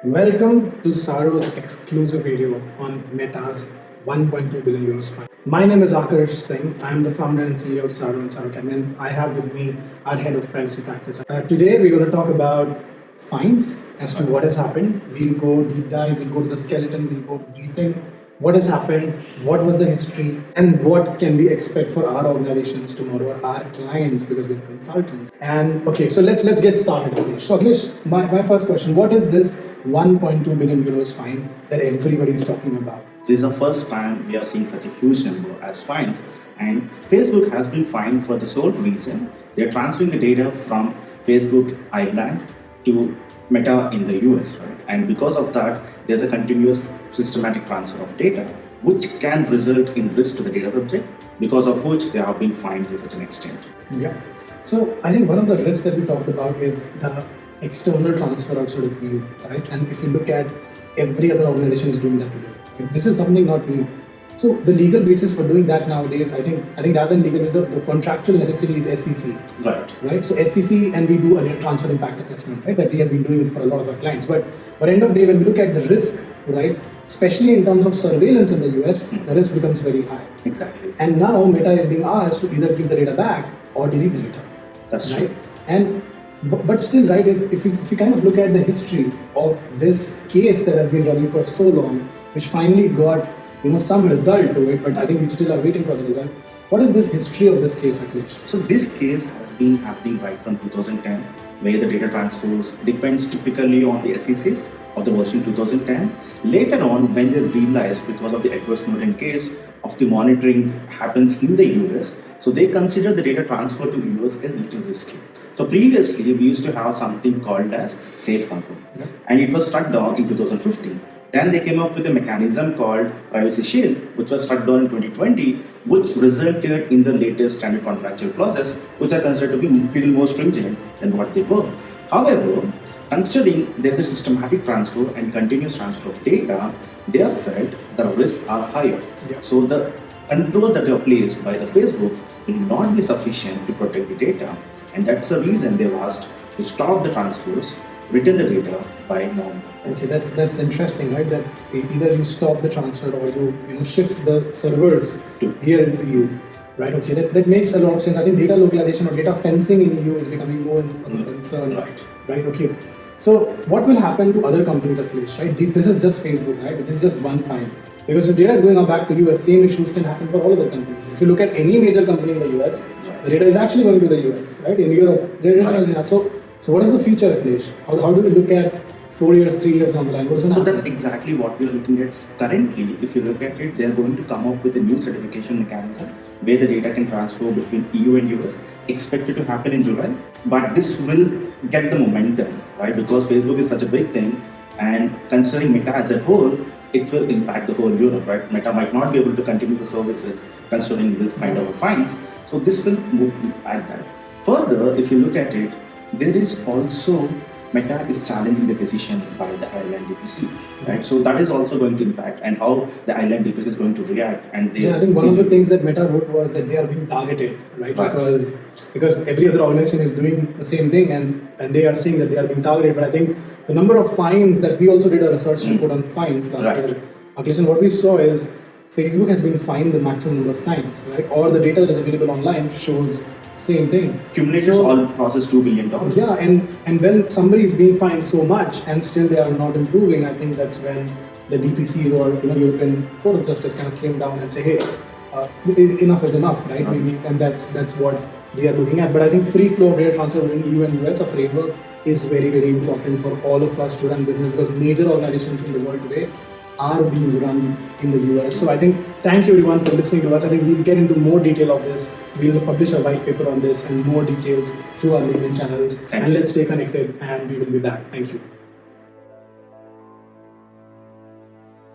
Welcome to Tsaaro's exclusive video on Meta's 1.2 billion euros fund. My name is Akarsh Singh. I am the founder and CEO of Tsaaro and Tsaaro, and I have with me our head of privacy practice. Today we're going to talk about fines as to what has happened. We'll go deep dive, we'll go to the skeleton, we'll go to briefing. What has happened, what was the history, and what can we expect for our organizations tomorrow, or our clients, because we're consultants. And okay, so let's get started, Akhilesh. So Akhilesh, my first question, what is this 1.2 billion euros fine that everybody is talking about? This is the first time we are seeing such a huge number as fines, and Facebook has been fined for the sole reason they're transferring the data from Facebook Ireland to Meta in the US, right? And because of that, there's a continuous systematic transfer of data, which can result in risk to the data subject, because of which they have been fined to such an extent. Yeah. So I think one of the risks that we talked about is the external transfer outside of EU, right? And if you look at every other organization is doing that today. This is something not new. So the legal basis for doing that nowadays, I think rather than legal, the contractual necessity is SEC. Right. So SEC, and we do a transfer impact assessment, right? That we have been doing it for a lot of our clients. But end of the day, when we look at the risk, right, especially in terms of surveillance in the US, the risk becomes very high. Exactly. And now Meta is being asked to either give the data back or delete the data. That's right? true. And but still, right, if we kind of look at the history of this case that has been running for so long, which finally got some result to it, but I think we still are waiting for the result. What is this history of this case, Akhilesh? So this case has been happening right from 2010, where the data transfers depends typically on the SECs of the version 2010. Later on, when they realized, because of the Edward Snowden case, of the monitoring happens in the US, so they consider the data transfer to US as little risky. So previously, we used to have something called as safe control, and it was struck down in 2015. Then they came up with a mechanism called Privacy Shield, which was struck down in 2020, which resulted in the latest standard contractual clauses, which are considered to be a little more stringent than what they were. However, considering there's a systematic transfer and continuous transfer of data, they have felt the risks are higher. Yeah. So the controls that are placed by the Facebook will not be sufficient to protect the data, and that's the reason they've asked to stop the transfers, return the data by November. Okay, that's interesting, right? That either you stop the transfer or you shift the servers to here into EU, right? Okay, that makes a lot of sense. I think data localization or data fencing in EU is becoming more of a concern, right? Okay. So what will happen to other companies, Akhilesh, right? This is just Facebook, right? This is just one fine. Because if data is going back to US, same issues can happen for all other companies. If you look at any major company in the US, the data is actually going to the US, right? In Europe, So what is the future, Akhilesh? How do we look at 4 years, 3 years down the line? So that's exactly what we are looking at currently. If you look at it, they are going to come up with a new certification mechanism where the data can transfer between EU and US, expected to happen in July. But this will get the momentum, right? Because Facebook is such a big thing, and considering Meta as a whole, it will impact the whole Europe, right? Meta might not be able to continue the services considering this kind of fines. So this will impact that. Further, if you look at it, there is also Meta is challenging the decision by the Ireland DPC, right? So that is also going to impact, and how the Ireland DPC is going to react. And I think one of the things that Meta wrote was that they are being targeted, right? Because every other organization is doing the same thing, and they are saying that they are being targeted. But I think the number of fines that we also did a research report on fines last year. Akhilesh, what we saw is Facebook has been fined the maximum number of times, right? Or the data that is available online shows same thing. Cumulative all process $2 billion. Yeah, and when somebody is being fined so much and still they are not improving, I think that's when the DPCs or European Court of Justice kind of came down and say, hey, enough is enough, right? And that's what we are looking at. But I think free flow of data transfer between EU and US, a framework, is very, very important for all of us to run business, because major organizations in the world today are being run in the US. So I think, thank you everyone for listening to us. I think we'll get into more detail of this. We'll publish a white paper on this and more details through our LinkedIn channels. And let's stay connected, and we will be back. Thank you.